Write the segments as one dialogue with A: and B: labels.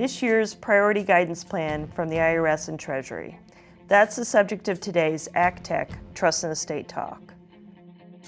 A: this year's priority guidance plan from the IRS and Treasury. That's the subject of today's ACTEC Trust and Estate Talk.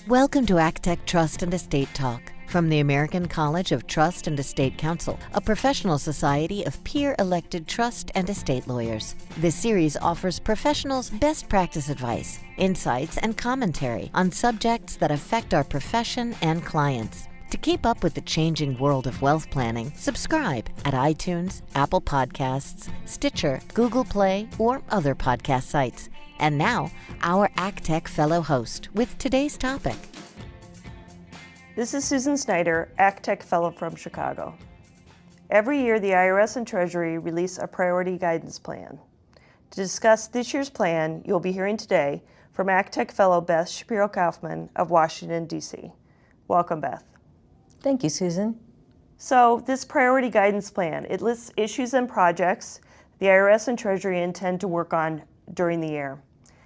B: Welcome to ACTEC Trust and Estate Talk from the American College of Trust and Estate Counsel, a professional society of peer-elected trust and estate lawyers. This series offers professionals best practice advice, insights, and commentary on subjects that affect our profession and clients. To keep up with the changing world of wealth planning, subscribe at iTunes, Apple Podcasts, Stitcher, Google Play, or other podcast sites. And now, our ACTEC fellow host with today's topic.
A: This is Susan Snyder, ACTEC Fellow from Chicago. Every year, the IRS and Treasury release a priority guidance plan. To discuss this year's plan, you'll be hearing today from ACTEC Fellow Beth Shapiro Kaufman of Washington, D.C. Welcome, Beth.
C: Thank you, Susan.
A: So this priority guidance plan, it lists issues and projects the IRS and Treasury intend to work on during the year.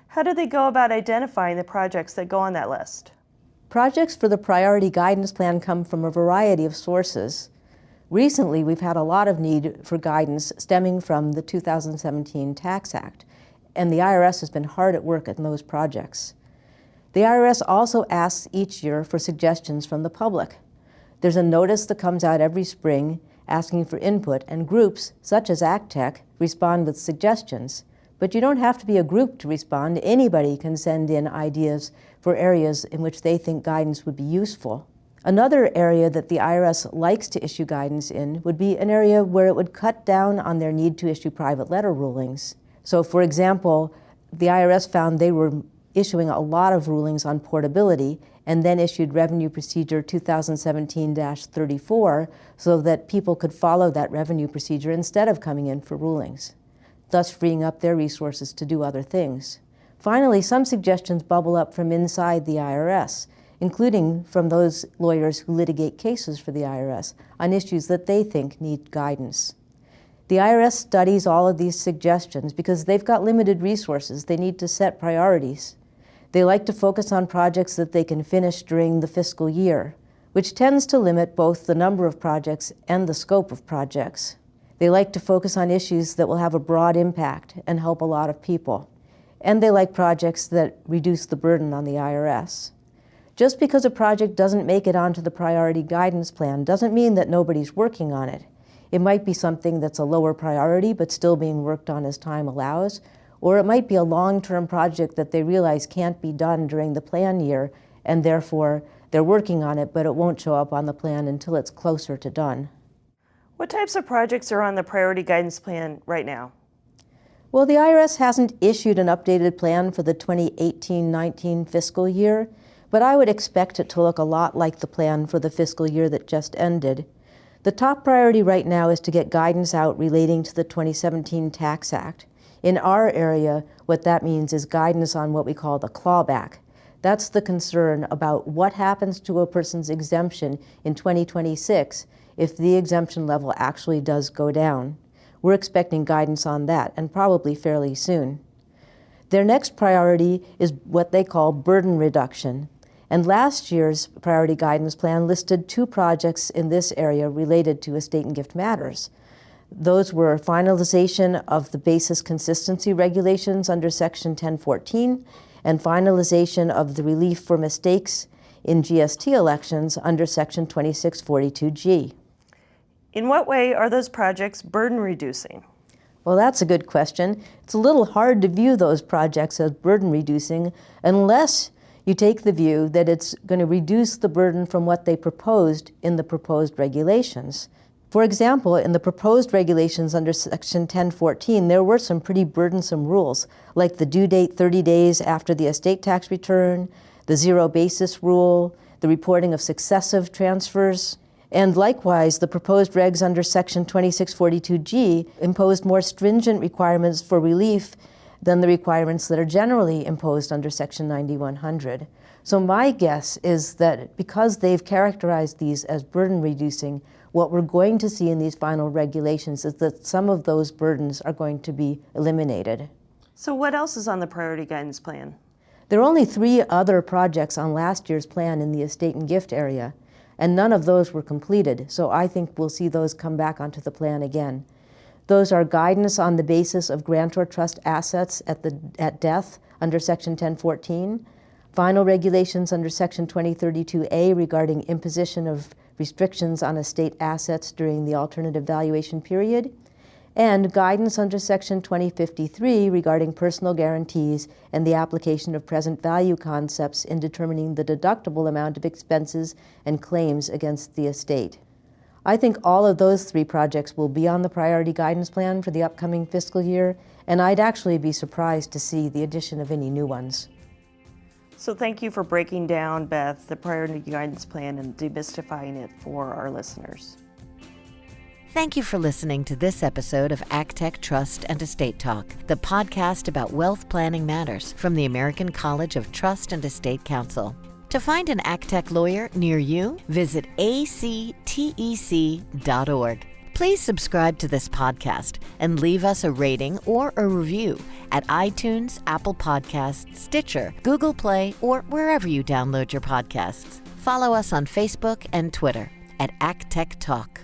A: How do they go about identifying the projects that go on that list?
C: Projects for the priority guidance plan come from a variety of sources. Recently, we've had a lot of need for guidance stemming from the 2017 Tax Act, and the IRS has been hard at work on those projects. The IRS also asks each year for suggestions from the public. There's a notice that comes out every spring asking for input, and groups, such as ACTEC, respond with suggestions. But you don't have to be a group to respond. Anybody can send in ideas for areas in which they think guidance would be useful. Another area that the IRS likes to issue guidance in would be an area where it would cut down on their need to issue private letter rulings. So, for example, the IRS found they were issuing a lot of rulings on portability and then issued Revenue Procedure 2017-34 so that people could follow that revenue procedure instead of coming in for rulings, thus freeing up their resources to do other things. Finally, some suggestions bubble up from inside the IRS, including from those lawyers who litigate cases for the IRS on issues that they think need guidance. The IRS studies all of these suggestions because they've got limited resources. They need to set priorities. They like to focus on projects that they can finish during the fiscal year, which tends to limit both the number of projects and the scope of projects. They like to focus on issues that will have a broad impact and help a lot of people. And they like projects that reduce the burden on the IRS. Just because a project doesn't make it onto the priority guidance plan doesn't mean that nobody's working on it. It might be something that's a lower priority but still being worked on as time allows, or it might be a long-term project that they realize can't be done during the plan year, and therefore they're working on it, but it won't show up on the plan until it's closer to done.
A: What types of projects are on the priority guidance plan right now?
C: Well, the IRS hasn't issued an updated plan for the 2018-19 fiscal year, but I would expect it to look a lot like the plan for the fiscal year that just ended. The top priority right now is to get guidance out relating to the 2017 Tax Act. In our area, what that means is guidance on what we call the clawback. That's the concern about what happens to a person's exemption in 2026 if the exemption level actually does go down. We're expecting guidance on that, and probably fairly soon. Their next priority is what they call burden reduction. And last year's priority guidance plan listed 2 projects in this area related to estate and gift matters. Those were finalization of the basis consistency regulations under Section 1014 and finalization of the relief for mistakes in GST elections under Section 2642G.
A: In what way are those projects burden reducing?
C: Well, that's a good question. It's a little hard to view those projects as burden reducing unless you take the view that it's going to reduce the burden from what they proposed in the proposed regulations. For example, in the proposed regulations under Section 1014, there were some pretty burdensome rules, like the due date 30 days after the estate tax return, the zero basis rule, the reporting of successive transfers, and likewise, the proposed regs under Section 2642G imposed more stringent requirements for relief than the requirements that are generally imposed under Section 9100. So my guess is that because they've characterized these as burden reducing, what we're going to see in these final regulations is that some of those burdens are going to be eliminated.
A: So what else is on the priority guidance plan?
C: There are only 3 other projects on last year's plan in the estate and gift area, and none of those were completed, so I think we'll see those come back onto the plan again. Those are guidance on the basis of grantor trust assets at death under Section 1014, final regulations under Section 2032A regarding imposition of restrictions on estate assets during the alternative valuation period, and guidance under Section 2053 regarding personal guarantees and the application of present value concepts in determining the deductible amount of expenses and claims against the estate. I think all of those 3 projects will be on the priority guidance plan for the upcoming fiscal year, and I'd actually be surprised to see the addition of any new ones.
A: So thank you for breaking down, Beth, the priority guidance plan and demystifying it for our listeners.
B: Thank you for listening to this episode of ACTEC Trust and Estate Talk, the podcast about wealth planning matters from the American College of Trust and Estate Counsel. To find an ACTEC lawyer near you, visit actec.org. Please subscribe to this podcast and leave us a rating or a review at iTunes, Apple Podcasts, Stitcher, Google Play, or wherever you download your podcasts. Follow us on Facebook and Twitter at ACTEC Talk.